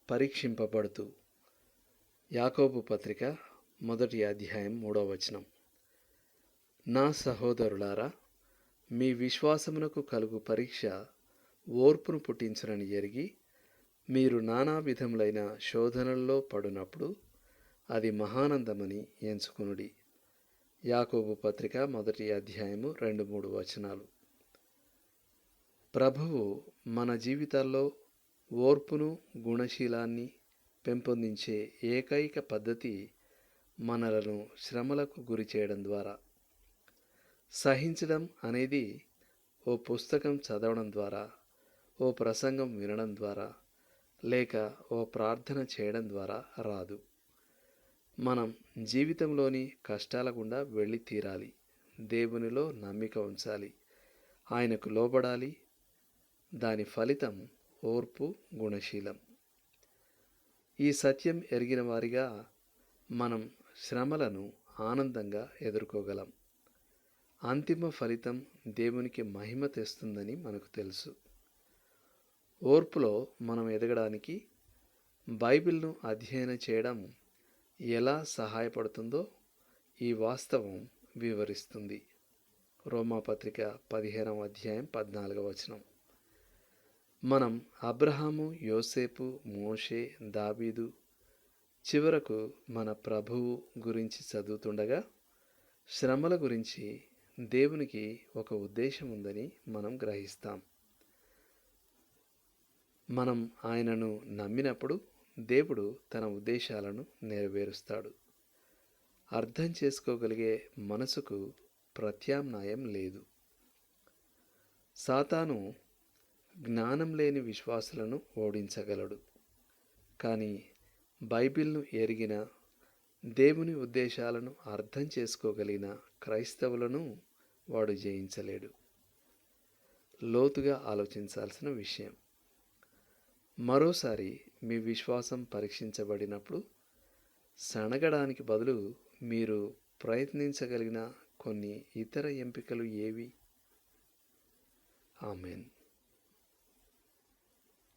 పరీక్షింపబడుతూ. యాకోబు పత్రిక 1 అధ్యాయం 3 వచనం. నా సహోదరులారా, మీ విశ్వాసమునకు కలుగు పరీక్ష ఓర్పును పుట్టించునని ఎరిగి, మీరు నానా విధములైన శోధనల్లో పడునప్పుడు అది మహానందమని ఎంచుకునుడి. యాకోబు పత్రిక 1 అధ్యాయం 2-3 వచనాలు. ప్రభువు మన జీవితాల్లో ఓర్పును, గుణశీలాన్ని పెంపొందించే ఏకైక పద్ధతి మనలను శ్రమలకు గురి చేయడం ద్వారా. సహించడం అనేది ఓ పుస్తకం చదవడం ద్వారా, ఓ ప్రసంగం వినడం ద్వారా, లేక ఓ ప్రార్థన చేయడం ద్వారా రాదు. మనం జీవితంలోని కష్టాల గుండా వెళ్ళి తీరాలి. దేవునిలో నమ్మిక ఉంచాలి. ఆయనకు లోబడాలి. దాని ఫలితం ఓర్పు, గుణశీలం. ఈ సత్యం ఎరిగిన వారిగా మనం శ్రమలను ఆనందంగా ఎదుర్కోగలం. అంతిమ ఫలితం దేవునికి మహిమ తెస్తుందని మనకు తెలుసు. ఓర్పులో మనం ఎదగడానికి బైబిల్ను అధ్యయనం చేయడం ఎలా సహాయపడుతుందో ఈ వాస్తవం వివరిస్తుంది. రోమాపత్రిక 15 అధ్యాయం 14 వచనం. మనం అబ్రహాము, యోసేపు, మోషే, దావీదు, చివరకు మన ప్రభువు గురించి చదువుతుండగా శ్రమల గురించి దేవునికి ఒక ఉద్దేశం ఉందని మనం గ్రహిస్తాం. మనం ఆయనను నమ్మినప్పుడు దేవుడు తన ఉద్దేశాలను నెరవేరుస్తాడు. అర్థం చేసుకోగలిగే మనసుకు ప్రత్యామ్నాయం లేదు. సాతాను జ్ఞానం లేని విశ్వాసులను ఓడించగలడు. కానీ బైబిల్ను ఎరిగిన, దేవుని ఉద్దేశాలను అర్థం చేసుకోగలిగిన క్రైస్తవులను వాడు జయించలేడు. లోతుగా ఆలోచించాల్సిన విషయం. మరోసారి మీ విశ్వాసం పరీక్షించబడినప్పుడు సనగడానికి బదులు మీరు ప్రయత్నించగలిగిన కొన్ని ఇతర ఎంపికలు ఏవి? ఆమేన్.